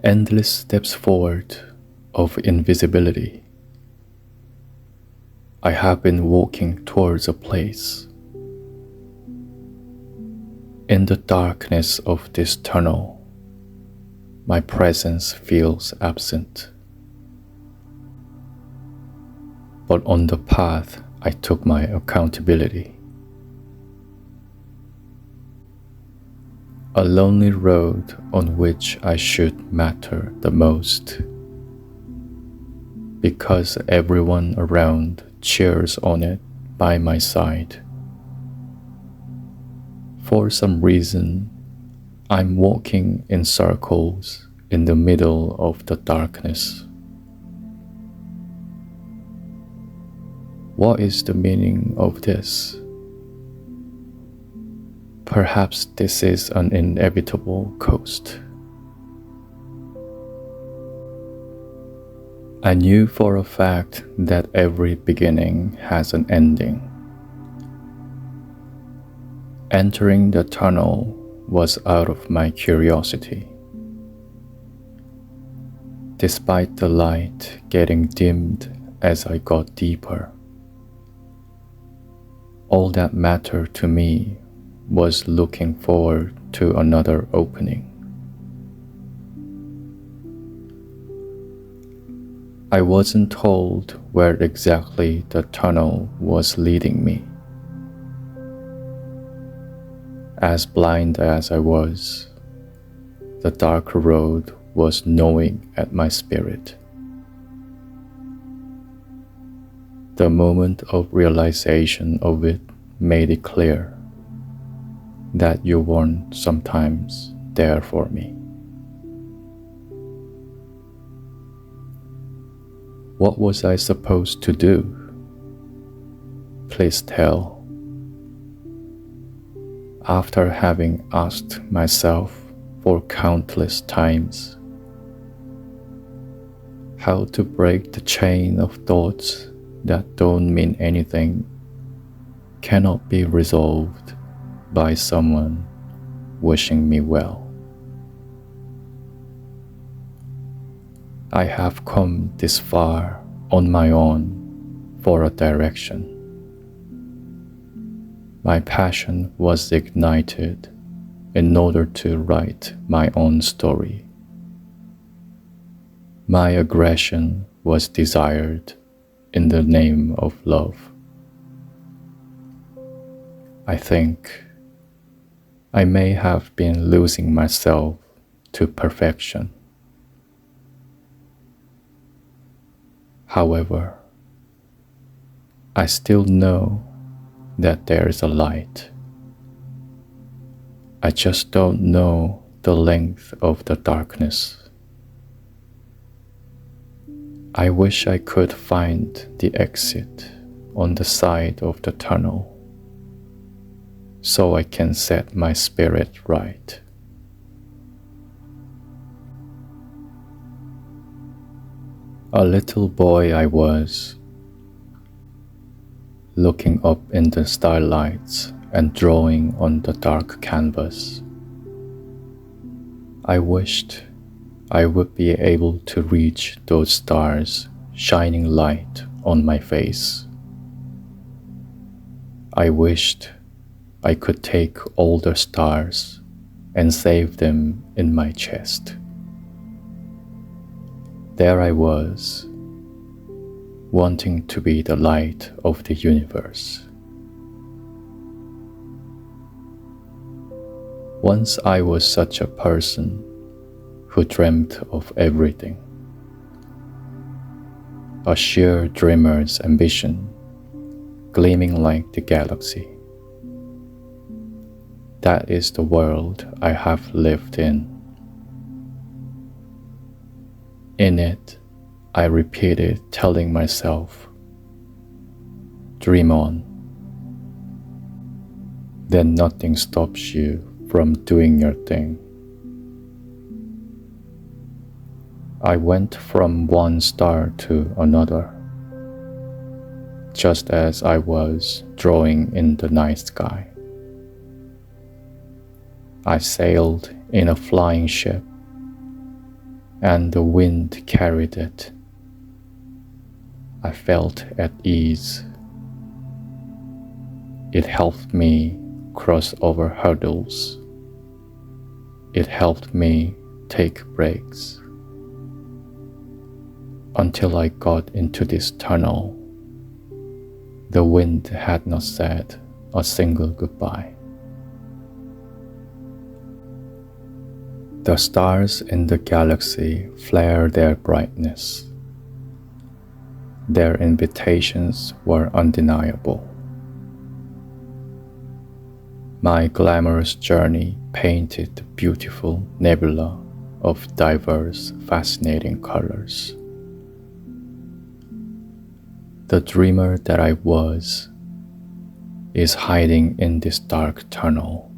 Endless steps forward of invisibility. I have been walking towards a place. In the darkness of this tunnel, my presence feels absent. But on the path, I took my accountability. A lonely road on which I should matter the most, because everyone around cheers on it by my side. For some reason, I'm walking in circles in the middle of the darkness. What is the meaning of this? Perhaps this is an inevitable coast. I knew for a fact that every beginning has an ending. Entering the tunnel was out of my curiosity. Despite the light getting dimmed as I got deeper, all that mattered to me was looking forward to another opening. I wasn't told where exactly the tunnel was leading me. As blind as I was, the dark road was gnawing at my spirit. The moment of realization of it made it clear that you weren't sometimes there for me. What was I supposed to do? Please tell. After having asked myself for countless times how to break the chain of thoughts that don't mean anything, cannot be resolved by someone wishing me well. I have come this far on my own for a direction. My passion was ignited in order to write my own story. My aggression was desired in the name of love. I think I may have been losing myself to perfection. However, I still know that there is a light. I just don't know the length of the darkness. I wish I could find the exit on the side of the tunnel, so I can set my spirit right. A little boy I was, looking up in the starlights and drawing on the dark canvas. I wished I would be able to reach those stars shining light on my face. I wished I could take all the stars and save them in my chest. There I was, wanting to be the light of the universe. Once I was such a person who dreamt of everything. A sheer dreamer's ambition, gleaming like the galaxy. That is the world I have lived in. In it, I repeated telling myself, dream on. Then nothing stops you from doing your thing. I went from one star to another, just as I was drawing in the night sky. I sailed in a flying ship, and the wind carried it. I felt at ease. It helped me cross over hurdles. It helped me take breaks. Until I got into this tunnel, the wind had not said a single goodbye. The stars in the galaxy flare their brightness. Their invitations were undeniable. My glamorous journey painted the beautiful nebula of diverse, fascinating colors. The dreamer that I was is hiding in this dark tunnel,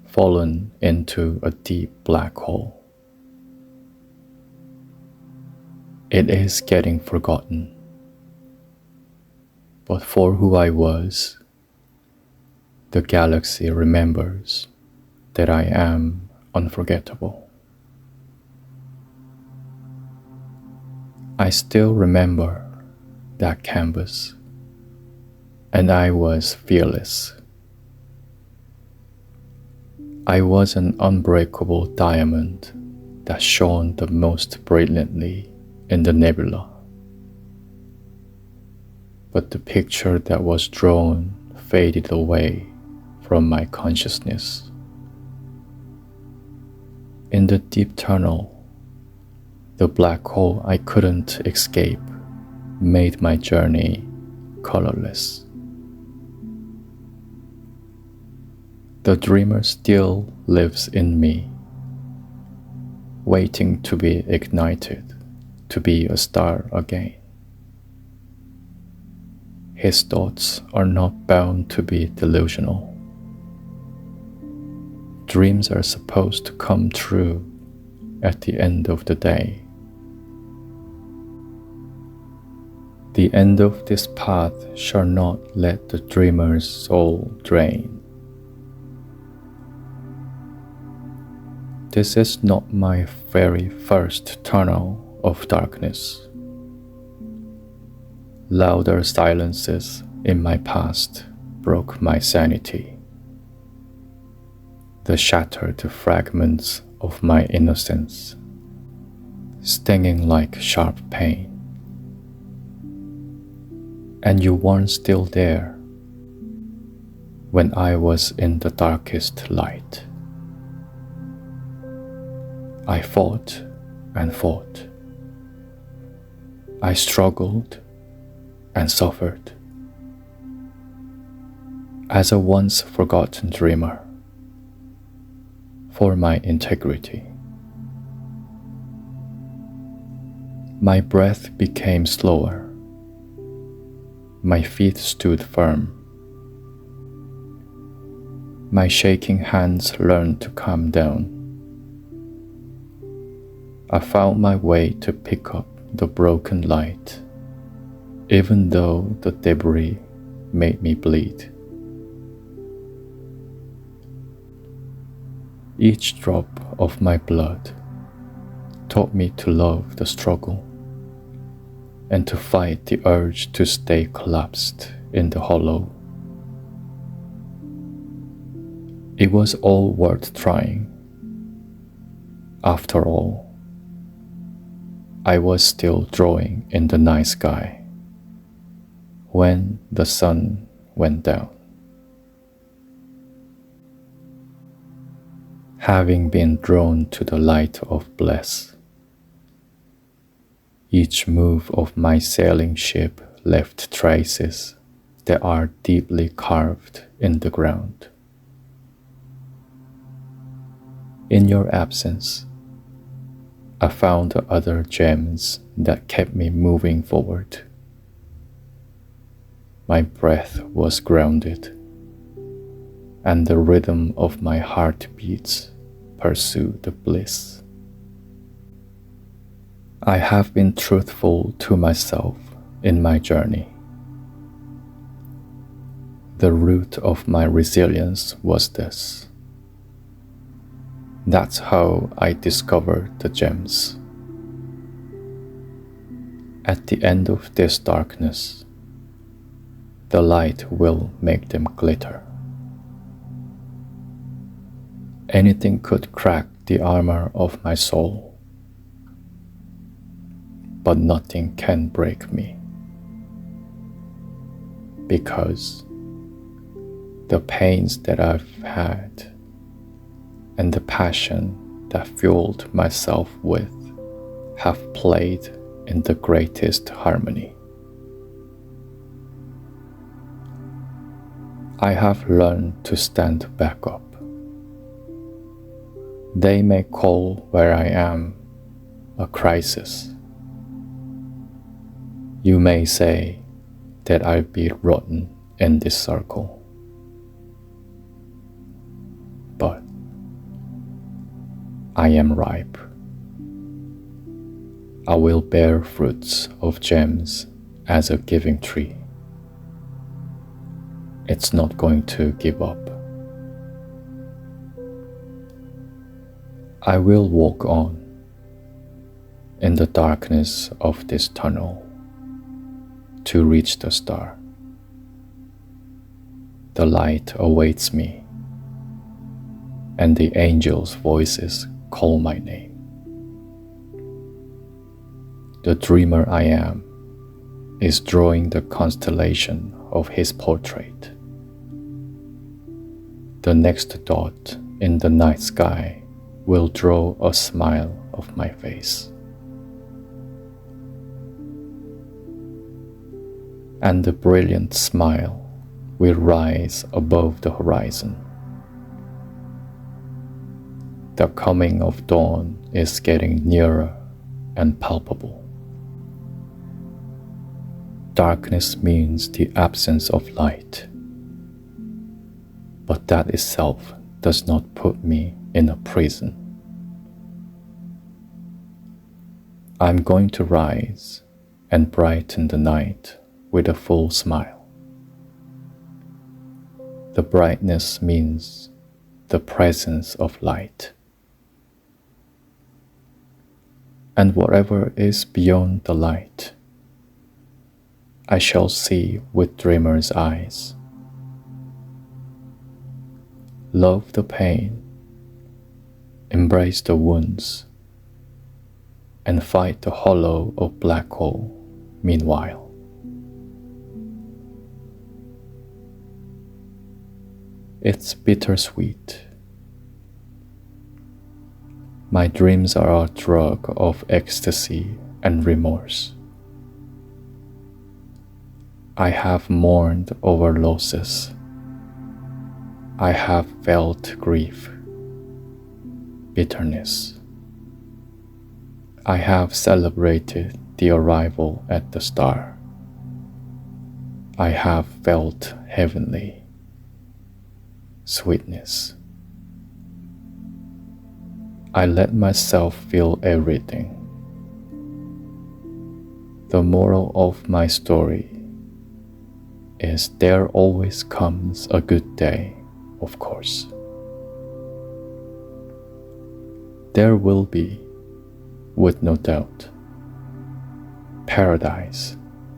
fallen into a deep black hole. It is getting forgotten, but for who I was, the galaxy remembers that I am unforgettable. I still remember that canvas, and I was fearless. I was an unbreakable diamond that shone the most brilliantly in the nebula. But the picture that was drawn faded away from my consciousness. In the deep tunnel, the black hole I couldn't escape made my journey colorless. The dreamer still lives in me, waiting to be ignited, to be a star again. His thoughts are not bound to be delusional. Dreams are supposed to come true at the end of the day. The end of this path shall not let the dreamer's soul drain. This is not my very first tunnel of darkness. Louder silences in my past broke my sanity. The shattered fragments of my innocence, stinging like sharp pain. And you weren't still there when I was in the darkest light. I fought and fought. I struggled and suffered. As a once forgotten dreamer, for my integrity. My breath became slower. My feet stood firm. My shaking hands learned to calm down. I found my way to pick up the broken light, even though the debris made me bleed. Each drop of my blood taught me to love the struggle and to fight the urge to stay collapsed in the hollow. It was all worth trying. After all, I was still drawing in the night sky when the sun went down. Having been drawn to the light of bliss, each move of my sailing ship left traces that are deeply carved in the ground. In your absence, I found the other gems that kept me moving forward. My breath was grounded, and the rhythm of my heartbeats pursued the bliss. I have been truthful to myself in my journey. The root of my resilience was this: That's how I discovered the gems. At the end of this darkness, the light will make them glitter. Anything could crack the armor of my soul, but nothing can break me, because the pains that I've had and the passion that fueled myself with have played in the greatest harmony. I have learned to stand back up. They may call where I am a crisis. You may say that I'd be rotten in this circle. But I am ripe. I will bear fruits of gems as a giving tree. It's not going to give up. I will walk on in the darkness of this tunnel to reach the star. The light awaits me, and the angels' voices call my name. The dreamer I am is drawing the constellation of his portrait. The next dot in the night sky will draw a smile of my face. And the brilliant smile will rise above the horizon. The coming of dawn is getting nearer and palpable. Darkness means the absence of light, but that itself does not put me in a prison. I'm going to rise and brighten the night with a full smile. The brightness means the presence of light. And whatever is beyond the light, I shall see with dreamer's eyes. Love the pain, embrace the wounds, and fight the hollow of black hole meanwhile. It's bittersweet. My dreams are a drug of ecstasy and remorse. I have mourned over losses. I have felt grief, bitterness. I have celebrated the arrival at the star. I have felt heavenly sweetness. I let myself feel everything. The moral of my story is there always comes a good day, of course. There will be, with no doubt, paradise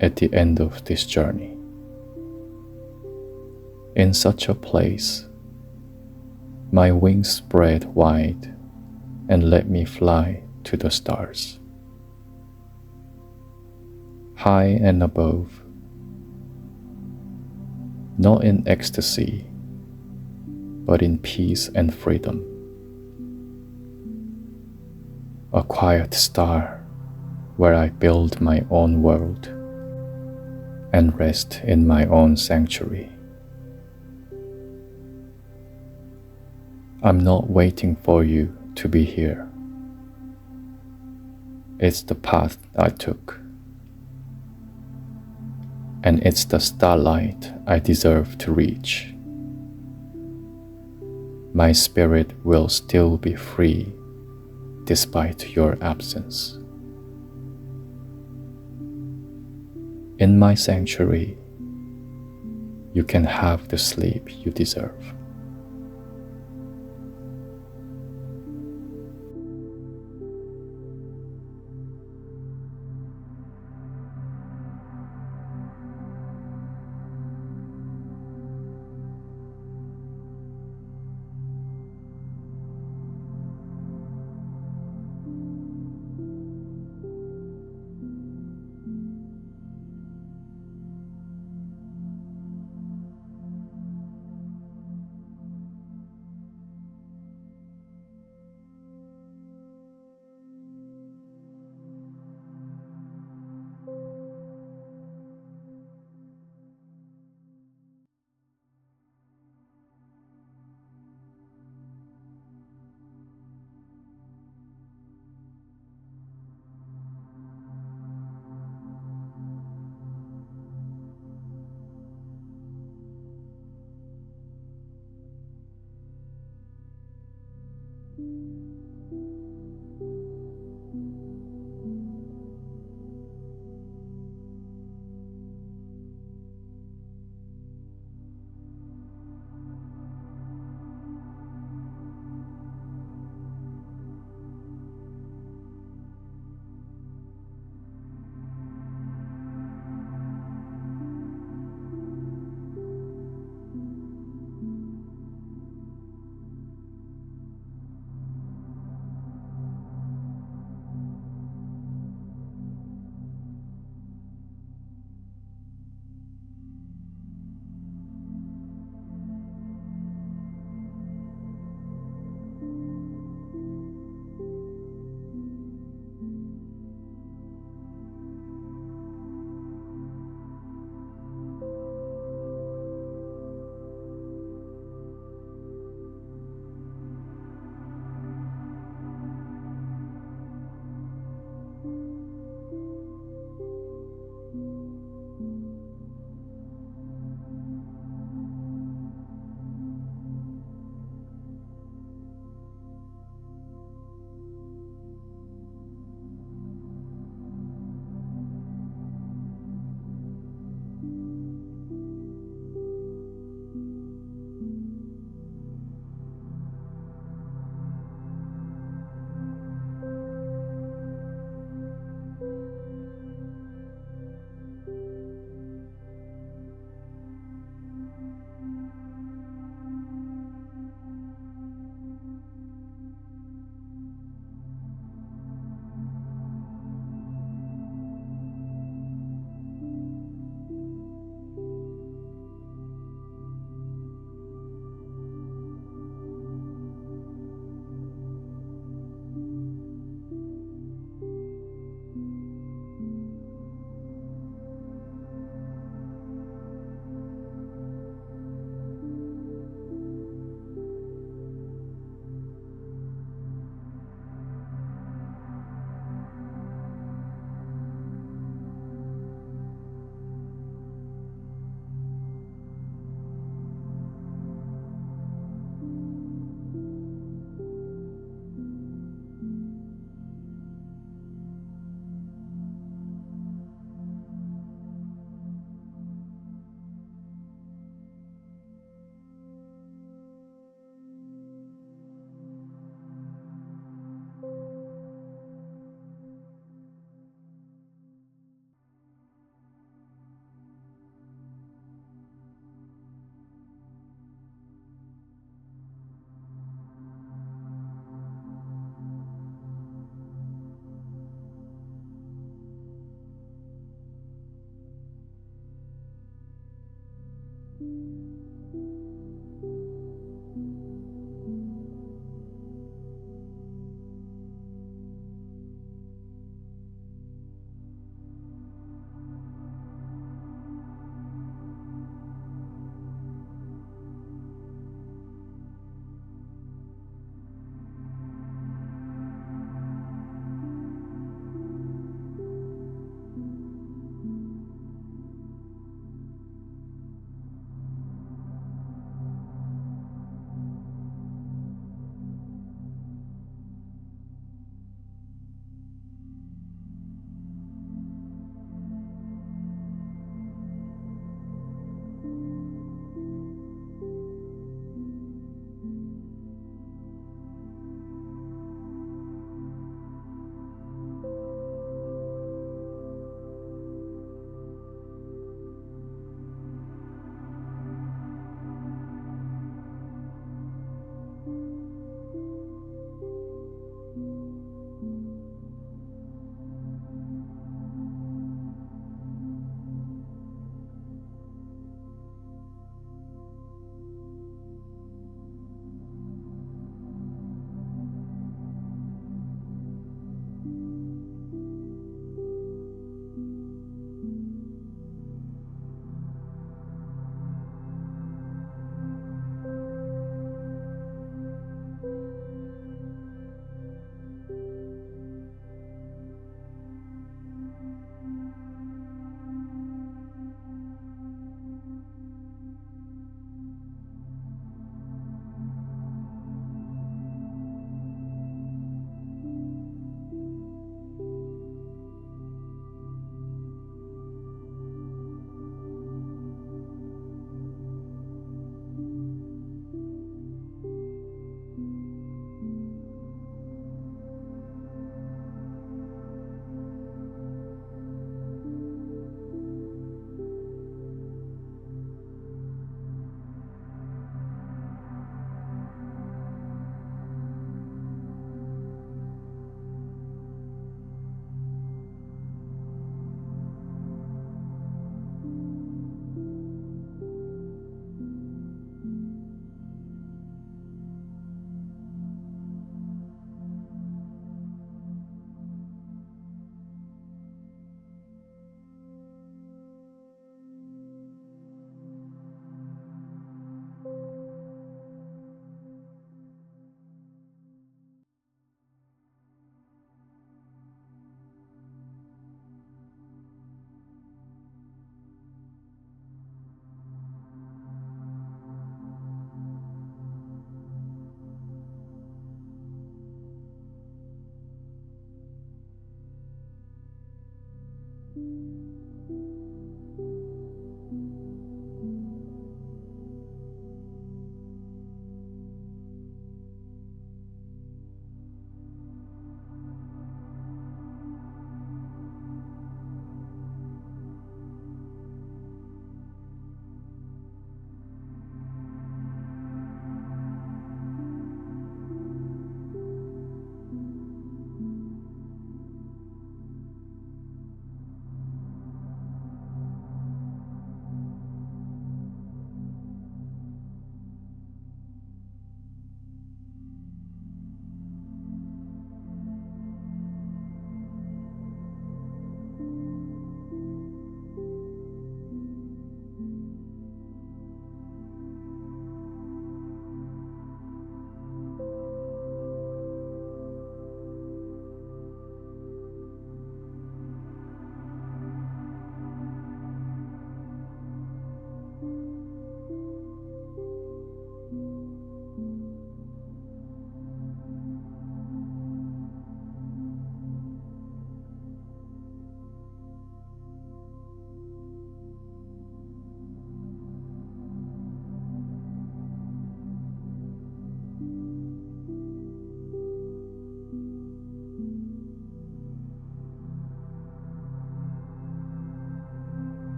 at the end of this journey. In such a place, my wings spread wide and let me fly to the stars. High and above, not in ecstasy, but in peace and freedom. A quiet star where I build my own world and rest in my own sanctuary. I'm not waiting for you to be here. It's the path I took, and it's the starlight I deserve to reach. My spirit will still be free despite your absence. In my sanctuary, you can have the sleep you deserve.